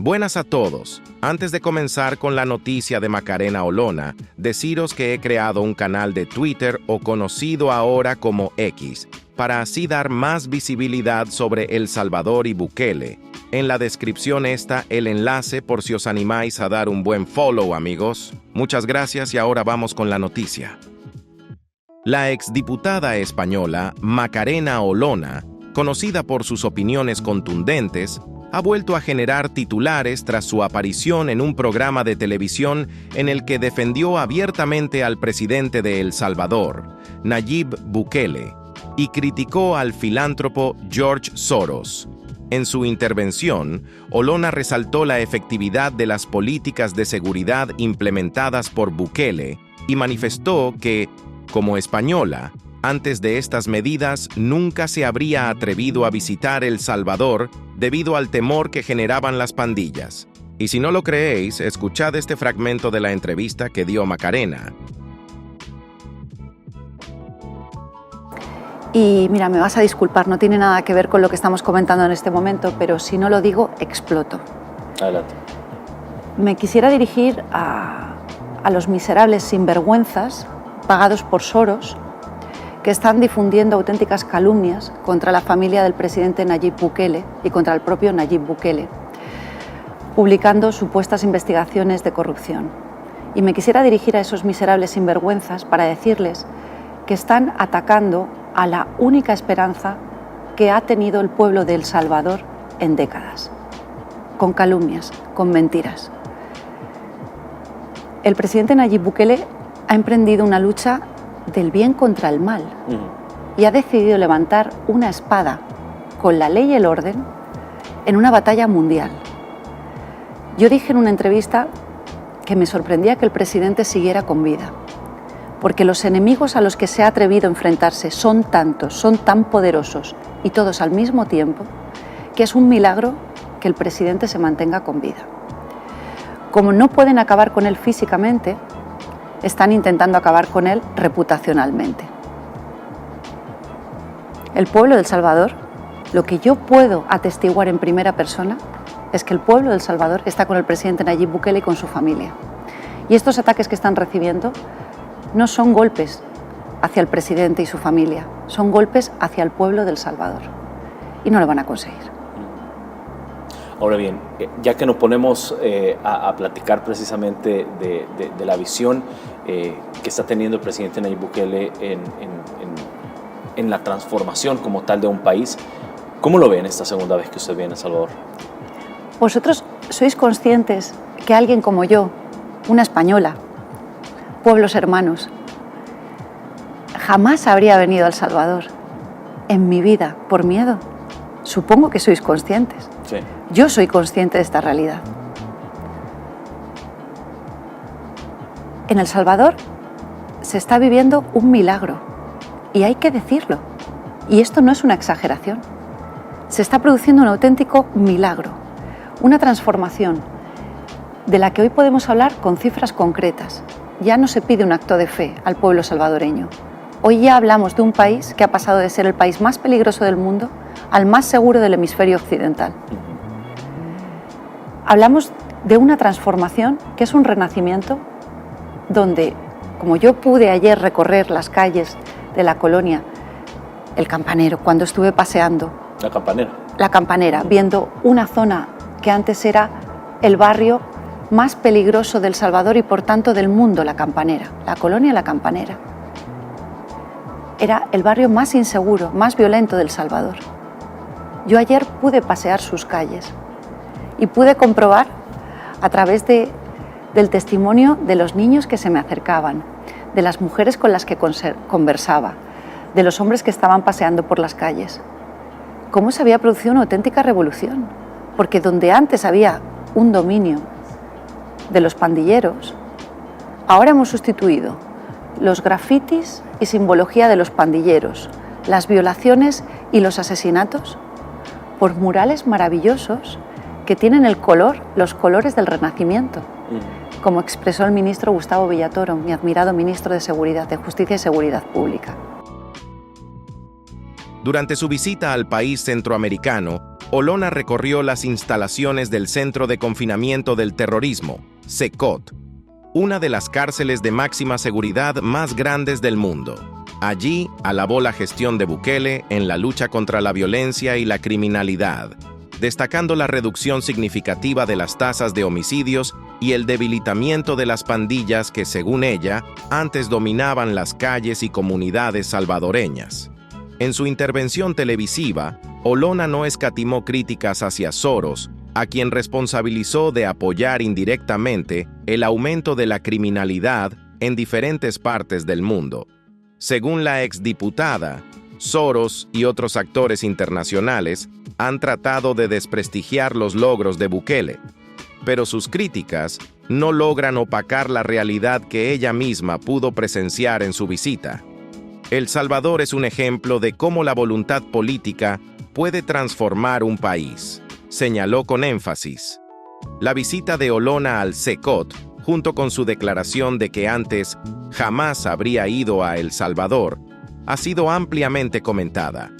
Buenas a todos. Antes de comenzar con la noticia de Macarena Olona, deciros que he creado un canal de Twitter o conocido ahora como X, para así dar más visibilidad sobre El Salvador y Bukele. En la descripción está el enlace por si os animáis a dar un buen follow, amigos. Muchas gracias y ahora vamos con la noticia. La exdiputada española Macarena Olona, conocida por sus opiniones contundentes, ha vuelto a generar titulares tras su aparición en un programa de televisión en el que defendió abiertamente al presidente de El Salvador, Nayib Bukele, y criticó al filántropo George Soros. En su intervención, Olona resaltó la efectividad de las políticas de seguridad implementadas por Bukele y manifestó que, como española, antes de estas medidas nunca se habría atrevido a visitar El Salvador debido al temor que generaban las pandillas. Y si no lo creéis, escuchad este fragmento de la entrevista que dio Macarena. Y mira, me vas a disculpar, no tiene nada que ver con lo que estamos comentando en este momento, pero si no lo digo, exploto. Adelante. Me quisiera dirigir a los miserables sinvergüenzas pagados por Soros, que están difundiendo auténticas calumnias contra la familia del presidente Nayib Bukele y contra el propio Nayib Bukele, publicando supuestas investigaciones de corrupción. Y me quisiera dirigir a esos miserables sinvergüenzas para decirles que están atacando a la única esperanza que ha tenido el pueblo de El Salvador en décadas, con calumnias, con mentiras. El presidente Nayib Bukele ha emprendido una lucha del bien contra el mal y ha decidido levantar una espada con la ley y el orden en una batalla mundial. Yo dije en una entrevista que me sorprendía que el presidente siguiera con vida, porque los enemigos a los que se ha atrevido a enfrentarse son tantos, son tan poderosos y todos al mismo tiempo, que es un milagro que el presidente se mantenga con vida. Como no pueden acabar con él físicamente, están intentando acabar con él reputacionalmente. El pueblo de El Salvador, lo que yo puedo atestiguar en primera persona, es que el pueblo de El Salvador está con el presidente Nayib Bukele y con su familia. Y estos ataques que están recibiendo no son golpes hacia el presidente y su familia, son golpes hacia el pueblo de El Salvador. Y no lo van a conseguir. Ahora bien, ya que nos ponemos a platicar precisamente de la visión que está teniendo el presidente Nayib Bukele en la transformación como tal de un país, ¿cómo lo ven esta segunda vez que usted viene a El Salvador? ¿Vosotros sois conscientes que alguien como yo, una española, pueblos hermanos, jamás habría venido a El Salvador en mi vida por miedo? Supongo que sois conscientes. Sí. Yo soy consciente de esta realidad. En El Salvador se está viviendo un milagro y hay que decirlo. Y esto no es una exageración. Se está produciendo un auténtico milagro, una transformación de la que hoy podemos hablar con cifras concretas. Ya no se pide un acto de fe al pueblo salvadoreño. Hoy ya hablamos de un país que ha pasado de ser el país más peligroso del mundo al más seguro del hemisferio occidental. Hablamos de una transformación que es un renacimiento donde, como yo pude ayer recorrer las calles de la colonia El Campanero, cuando estuve paseando. La Campanera. La Campanera, viendo una zona que antes era el barrio más peligroso de El Salvador y por tanto del mundo, La Campanera, la colonia La Campanera. Era el barrio más inseguro, más violento de El Salvador. Yo ayer pude pasear sus calles y pude comprobar a través del testimonio de los niños que se me acercaban, de las mujeres con las que conversaba, de los hombres que estaban paseando por las calles, cómo se había producido una auténtica revolución, porque donde antes había un dominio de los pandilleros, ahora hemos sustituido los grafitis y simbología de los pandilleros, las violaciones y los asesinatos por murales maravillosos que tienen los colores del Renacimiento, como expresó el ministro Gustavo Villatoro, mi admirado ministro de Seguridad, de Justicia y Seguridad Pública. Durante su visita al país centroamericano, Olona recorrió las instalaciones del Centro de Confinamiento del Terrorismo, CECOT, una de las cárceles de máxima seguridad más grandes del mundo. Allí alabó la gestión de Bukele en la lucha contra la violencia y la criminalidad, destacando la reducción significativa de las tasas de homicidios y el debilitamiento de las pandillas que, según ella, antes dominaban las calles y comunidades salvadoreñas. En su intervención televisiva, Olona no escatimó críticas hacia Soros, a quien responsabilizó de apoyar indirectamente el aumento de la criminalidad en diferentes partes del mundo. Según la exdiputada, Soros y otros actores internacionales han tratado de desprestigiar los logros de Bukele, pero sus críticas no logran opacar la realidad que ella misma pudo presenciar en su visita. El Salvador es un ejemplo de cómo la voluntad política puede transformar un país, señaló con énfasis. La visita de Olona al CECOT, junto con su declaración de que antes jamás habría ido a El Salvador, ha sido ampliamente comentada.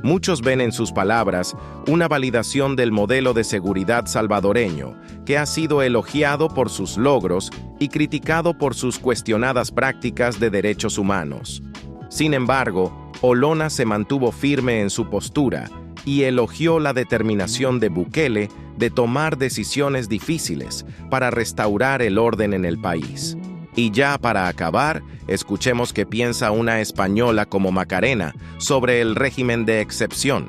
Muchos ven en sus palabras una validación del modelo de seguridad salvadoreño, que ha sido elogiado por sus logros y criticado por sus cuestionadas prácticas de derechos humanos. Sin embargo, Olona se mantuvo firme en su postura y elogió la determinación de Bukele de tomar decisiones difíciles para restaurar el orden en el país. Y ya para acabar, escuchemos qué piensa una española como Macarena sobre el régimen de excepción.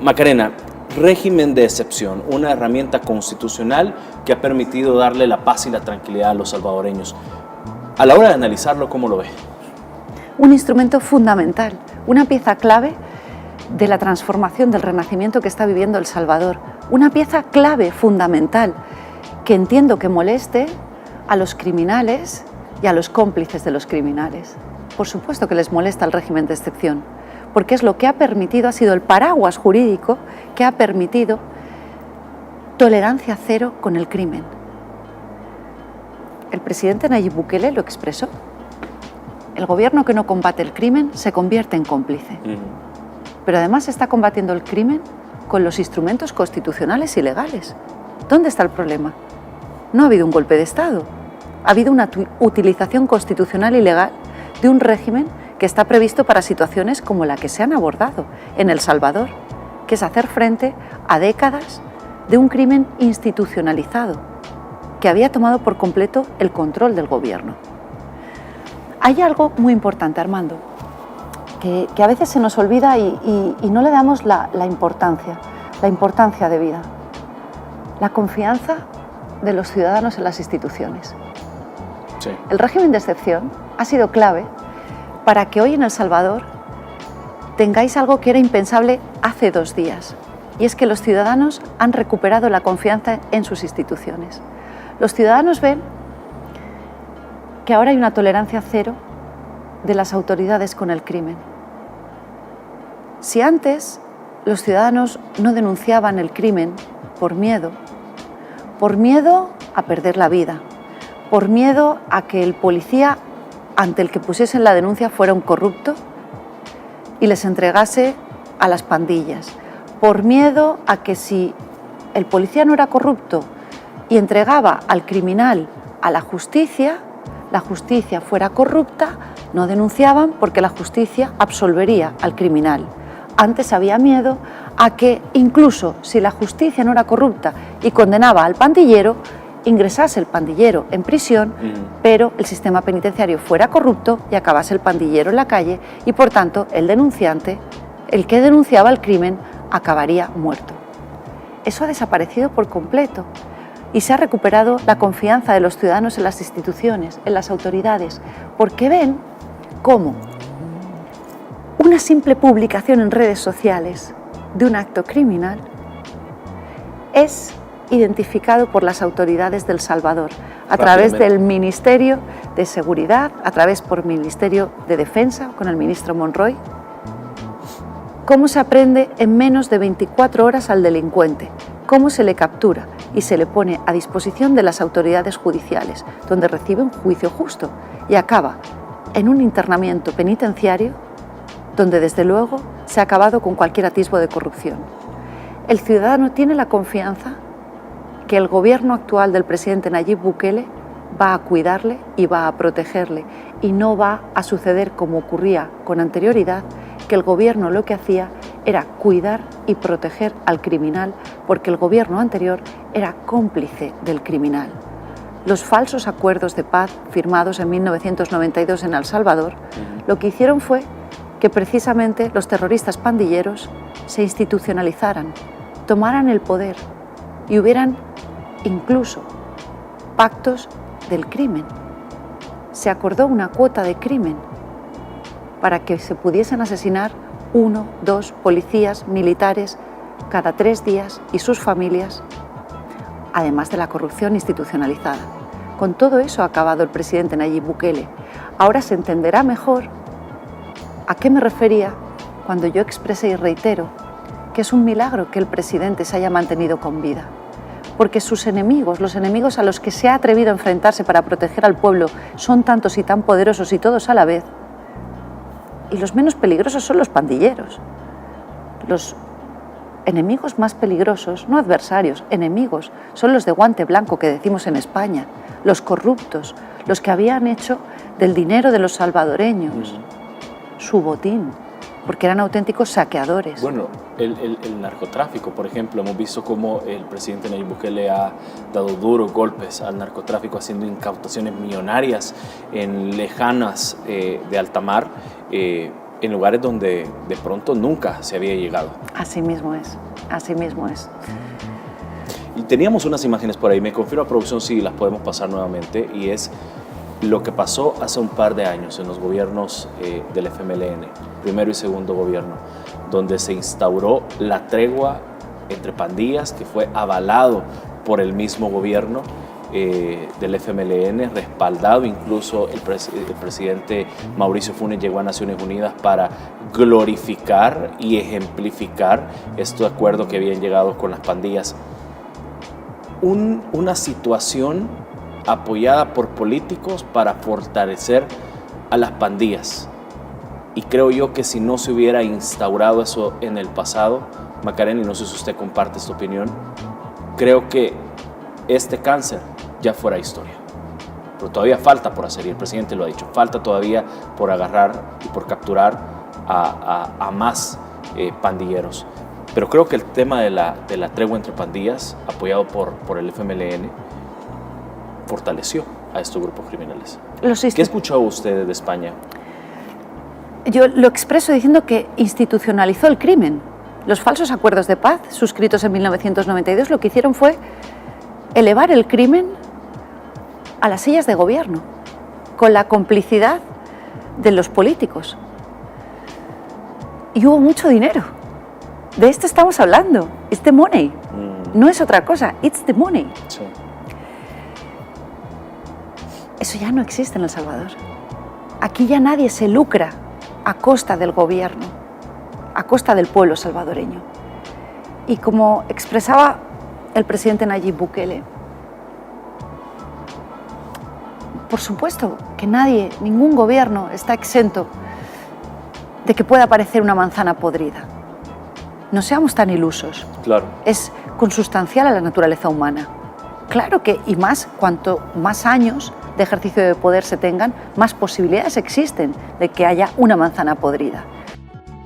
Macarena, régimen de excepción, una herramienta constitucional que ha permitido darle la paz y la tranquilidad a los salvadoreños. A la hora de analizarlo, ¿cómo lo ve? Un instrumento fundamental, una pieza clave de la transformación del renacimiento que está viviendo El Salvador. Una pieza clave, fundamental, que entiendo que moleste a los criminales y a los cómplices de los criminales. Por supuesto que les molesta el régimen de excepción, porque es lo que ha permitido, ha sido el paraguas jurídico que ha permitido tolerancia cero con el crimen. El presidente Nayib Bukele lo expresó. El gobierno que no combate el crimen se convierte en cómplice. Pero además está combatiendo el crimen con los instrumentos constitucionales y legales. ¿Dónde está el problema? No ha habido un golpe de Estado. Ha habido una utilización constitucional y legal de un régimen que está previsto para situaciones como la que se han abordado en El Salvador, que es hacer frente a décadas de un crimen institucionalizado que había tomado por completo el control del gobierno. Hay algo muy importante, Armando, que a veces se nos olvida y no le damos la importancia debida. La confianza de los ciudadanos en las instituciones. Sí. El régimen de excepción ha sido clave para que hoy en El Salvador tengáis algo que era impensable hace 2 días, y es que los ciudadanos han recuperado la confianza en sus instituciones. Los ciudadanos ven que ahora hay una tolerancia cero de las autoridades con el crimen. Si antes los ciudadanos no denunciaban el crimen por miedo a perder la vida, por miedo a que el policía ante el que pusiesen la denuncia fuera un corrupto y les entregase a las pandillas, por miedo a que si el policía no era corrupto y entregaba al criminal a la justicia fuera corrupta, no denunciaban porque la justicia absolvería al criminal. Antes había miedo a que incluso si la justicia no era corrupta y condenaba al pandillero, ingresase el pandillero en prisión, pero el sistema penitenciario fuera corrupto y acabase el pandillero en la calle y por tanto el denunciante, el que denunciaba el crimen, acabaría muerto. Eso ha desaparecido por completo y se ha recuperado la confianza de los ciudadanos en las instituciones, en las autoridades, porque ven cómo una simple publicación en redes sociales de un acto criminal es identificado por las autoridades de El Salvador a través del Ministerio de Seguridad, a través por Ministerio de Defensa, con el ministro Monroy. Cómo se aprende en menos de 24 horas al delincuente, cómo se le captura y se le pone a disposición de las autoridades judiciales, donde recibe un juicio justo y acaba en un internamiento penitenciario donde desde luego se ha acabado con cualquier atisbo de corrupción. el ciudadano tiene la confianza que el gobierno actual del presidente Nayib Bukele va a cuidarle y va a protegerle, y no va a suceder como ocurría con anterioridad, que el gobierno lo que hacía era cuidar y proteger al criminal, porque el gobierno anterior era cómplice del criminal. Los falsos acuerdos de paz firmados en 1992 en El Salvador, lo que hicieron fue que precisamente los terroristas pandilleros se institucionalizaran, tomaran el poder y hubieran incluso pactos del crimen. Se acordó una cuota de crimen para que se pudiesen asesinar 1, 2 policías militares cada 3 días y sus familias, además de la corrupción institucionalizada. Con todo eso ha acabado el presidente Nayib Bukele. Ahora se entenderá mejor a qué me refería cuando yo expresé y reitero que es un milagro que el presidente se haya mantenido con vida, porque sus enemigos, los enemigos a los que se ha atrevido a enfrentarse para proteger al pueblo, son tantos y tan poderosos y todos a la vez, y los menos peligrosos son los pandilleros. Los enemigos más peligrosos, no adversarios, enemigos, son los de guante blanco que decimos en España, los corruptos, los que habían hecho del dinero de los salvadoreños su botín, porque eran auténticos saqueadores. Bueno, el narcotráfico, por ejemplo, hemos visto cómo el presidente Nayib Bukele ha dado duros golpes al narcotráfico, haciendo incautaciones millonarias en lejanas de alta mar, en lugares donde de pronto nunca se había llegado. Así mismo es, así mismo es. Y teníamos unas imágenes por ahí, me confirma producción si las podemos pasar nuevamente, y es lo que pasó hace un par de años en los gobiernos del FMLN, primero y segundo gobierno, donde se instauró la tregua entre pandillas, que fue avalado por el mismo gobierno del FMLN, respaldado incluso el presidente Mauricio Funes llegó a Naciones Unidas para glorificar y ejemplificar este acuerdo que habían llegado con las pandillas. Una situación apoyada por políticos para fortalecer a las pandillas. Y creo yo que si no se hubiera instaurado eso en el pasado, Macarena, y no sé si usted comparte esta opinión, creo que este cáncer ya fuera historia. Pero todavía falta por hacer, y el presidente lo ha dicho, falta todavía por agarrar y por capturar a más pandilleros. Pero creo que el tema de la tregua entre pandillas, apoyado por el FMLN, fortaleció a estos grupos criminales. ¿Qué escuchó usted de España? Yo lo expreso diciendo que institucionalizó el crimen. Los falsos acuerdos de paz suscritos en 1992 lo que hicieron fue elevar el crimen a las sillas de gobierno, con la complicidad de los políticos. Y hubo mucho dinero. De esto estamos hablando. It's the money. No es otra cosa. It's the money. Sí. Eso ya no existe en El Salvador. Aquí ya nadie se lucra a costa del gobierno, a costa del pueblo salvadoreño. Y como expresaba el presidente Nayib Bukele, por supuesto que nadie, ningún gobierno está exento de que pueda aparecer una manzana podrida. No seamos tan ilusos. Claro. Es consustancial a la naturaleza humana. Claro que, y más, cuanto más años de ejercicio de poder se tengan, más posibilidades existen de que haya una manzana podrida.